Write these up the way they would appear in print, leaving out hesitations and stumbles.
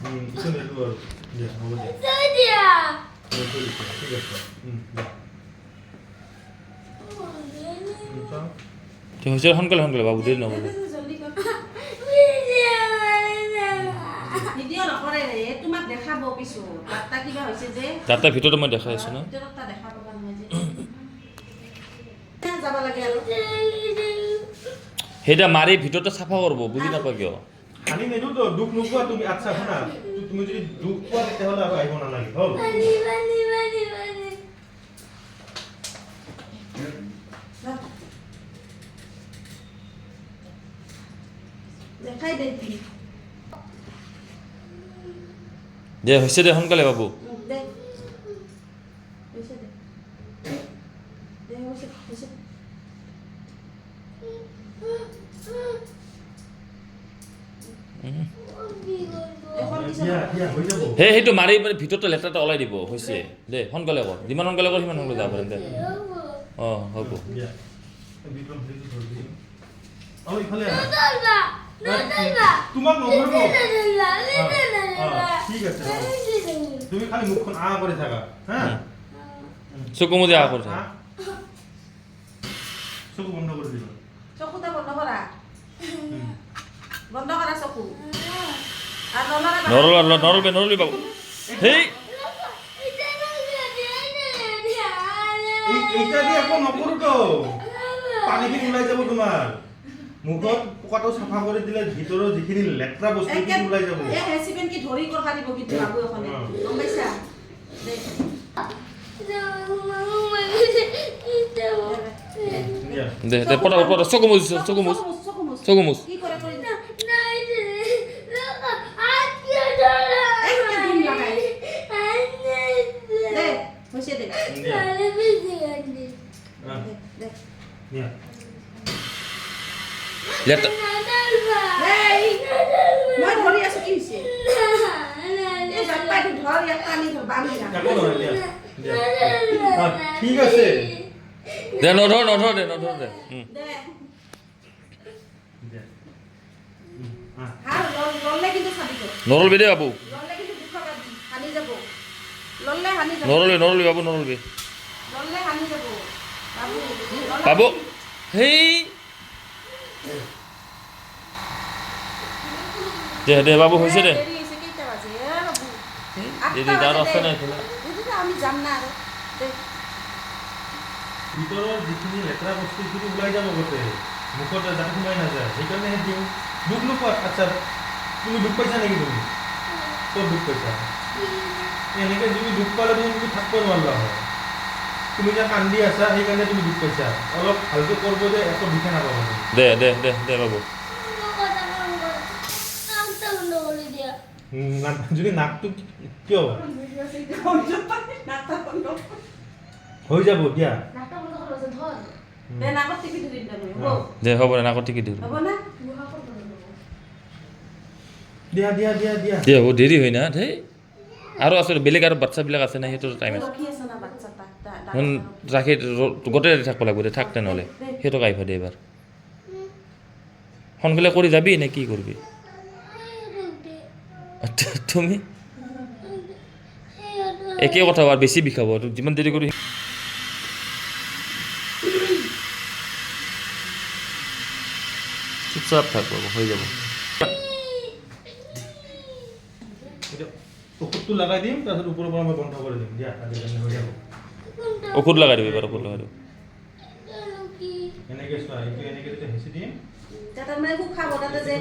পিছনে একটু আর দিয়া হ'ব দিয়া দিয়া ঠিক আছে চাও হৈছে সোনকালে সোনকালে বাবু দেৰি নকৰিব জলদি কৰ ভিডিঅ নকৰে ৰে তোমাক দেখাব পিছত বাৰ্তা কিবা হৈছে যে তাৰ ভিতৰতে মই দেখাই আছোঁ ন ভিতৰত তা দেখা পাবা নহয় যে যাব লাগে আৰু সেইটা মাৰি ভিতৰতে চাফা কৰিব বুজি নাপায় কিয় খানি নেদো তো দুখ নোপোৱা তুমি আচ্ছা শুনা তুমি যদি দুখ পোৱা তেতিয়াহ'লে আৰু আহিব নালাগে হ'ল দেখাই দে দে হৈছে দে সোনকালে বাবু দে হৈছে দে দে হৈছে দিয়া দিয়া হৈ যাব সেইটো মাৰি মানে ভিতৰতে লেতেৰাটো ওলাই দিব হৈছে দে সোনকালে কৰ যিমান সোনকালে কৰ সিমান সোনকালে যাব পাৰিম দে অঁ হ'ব দিয়া বিক্ৰম হেৰিটো ধৰি দিম আৰু ইফালে তোমাক নধৰিব ঠিক আছে তুমি খালি মুখখন আ কৰি থাকা হা চকু মুদি আহ কৰিছে চকু বন্ধ কৰি দিবা চকুটা বন্ধ কৰা চকু আৰু নৰলবি বাবু সেই এইটা দিয়ে একো নকৰো তো পানীখিনি ওলাই যাব তোমাৰ মুখত পোকাটো চাফা কৰি দিলে ভিতৰৰ যিখিনি লেতেৰা বস্তু ওলাই যাব এই হেচিপেন কি ধৰি কৰ পাৰিব কিন্তু বাবু এখনে গম পাইছা দে দে পটা চকু মুচ কি কৰে কৰি দে হৈছে দে নিয়া লেতেৰা মই ধৰি আছো কি হৈছে এই জাপাইটো ধৰ ইয়াত পানী ধৰ বান্ধি ৰাখ কাকো নহয় দিয়া ঠিক আছে দে নধৰ দে দে ললে কিন্তু চাবি তো নৰলবি দে বাবু ললে কিন্তু দুখ হানি যাব ললে হানি যাব নৰলবি বাবু নৰলবি ললে হানি যাব বাবু বাবু সেই দে বাবু হৈছে দে দেৰি হৈছে কেইটা বাজে বাবু দেৰি তাৰ আছে নাই এইফালে এইটো আমি যাম না আৰু দে ভিতৰৰ যিখিনি লেতেৰা বস্তুখিনি ওলাই যাব গোটেই মুখত যাতে সোমাই নাযায় সেইকাৰণেহে দিওঁ দুখ নোপোৱা আচ্ছা তুমি দুখ পাইছা নেকি তুমি ক'ত দুখ পাইছা এনেকৈ তুমি দুখ পালে তুমি থাকিব নোৱাৰিলা হয় তুমি যে কান্দি আছা সেইকাৰণে তুমি দুখ পাইছা অলপ ভালকৈ কৰিব যে একো দুখে নাপাবা দে বাবু যদি নাকটো কিয় হৈ যাব দিয়া দে নাকত টিপি ধৰি দিম হ'ব দে হ'ব দে নাকত টিকি দিওঁ হ'ব না দিয়া দিয়া দিয়া দিয়া দে হ'ব দেৰি হয় না ধেই আৰু আছে বেলেগ আৰু বাচ্চাবিলাক আছে না সেইটো টাইম আছে ৰখি আছে না বাচ্চা তাক শুন ৰাখি গোটেই থাকিব লাগিব দে থাক তেনেহ'লে সেইটো আহিব দে এবাৰ সোনকালে কৰি যাবি নে কি কৰিবি তুমি একে কথা আৰু বেছি বিষাব যিমান দেৰি কৰি চুপচাপ থাক বাবু হৈ যাব ঔষধটো লগাই দিম তাৰপিছত ওপৰৰ পৰা মই বন্ধ কৰি দিম দিয়া আজি কাৰণে হৈ যাব ঔষধ লগাই দিবি এবাৰ ঔষধ লগাই দিবি এনেকৈ চোৱা এইটো এনেকৈ যেতিয়া হেঁচি দিম তাতে মানে শুকাব তাতে যে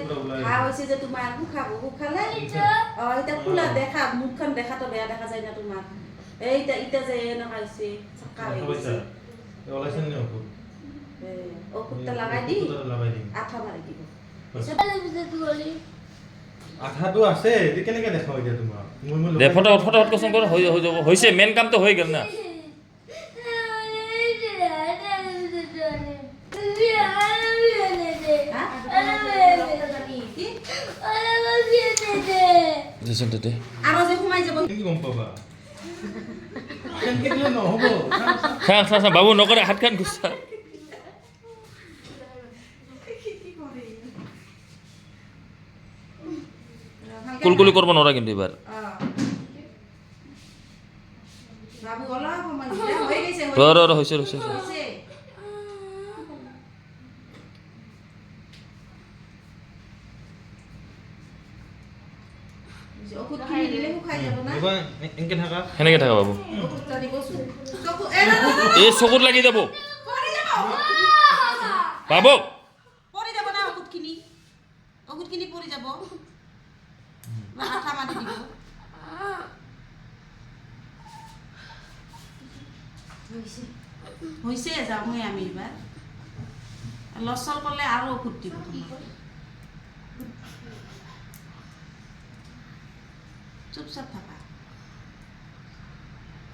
ঘাঁ হৈছে যে তোমাৰ শুকালে এতিয়া খোলা দেখা মুখখন দেখাতো বেয়া দেখা যায় না তোমাৰ এতিয়া যে এনেকুৱা হৈছে চক্কা হৈ গৈছে ওলাইছে নে ঔষধ ঔষধটা লগাই দি লগাই দিম আঠা মাৰি দিব আঠাটো আছে এইটো কেনেকৈ দেখাওঁ এতিয়া তোমাক দে ফটাফট কচোন কৰ হৈ যাব হৈছে মেইন কামটো হৈ গ'ল না দেচোন দে আৰু যে সোমাই যাব কি গম পাবা কেনেকৈ দিলে নহ'ব চা বাবু নকৰে হাতখন গুচা কুলকুলি কৰিব নোৱাৰা কিন্তু এবাৰ বাবু অলপ সময় দিলে হৈ গৈছে হৈছে হৈছে ঔষধ কিনি দিলে শুকাই যাব না এবাৰ এনেকে থাকা সেনেকে থাকা বাবু ঔষধটা দিবচোন চকু এই চকুত লাগি যাব পৰি যাব বাবু পৰি যাব না ঔষধখিনি পৰি যাব বা আঠা মাৰি দিব হৈছে যামই আমি এবাৰ লচল ক'লে আৰু ঔষধ দিব চুপচাপ থাকা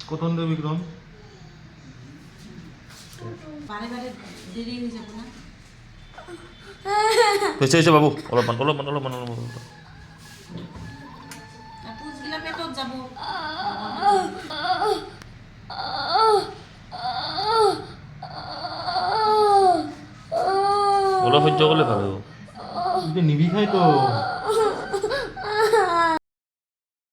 কটন দে বিক্ৰম বাৰে বাৰে দেৰি হৈ যাব না হৈছে বাবু অলপমান পুজগিলা পেটত যাব অলপ সহ্য কৰিলে ভাল হ'ব নিবিষাই তো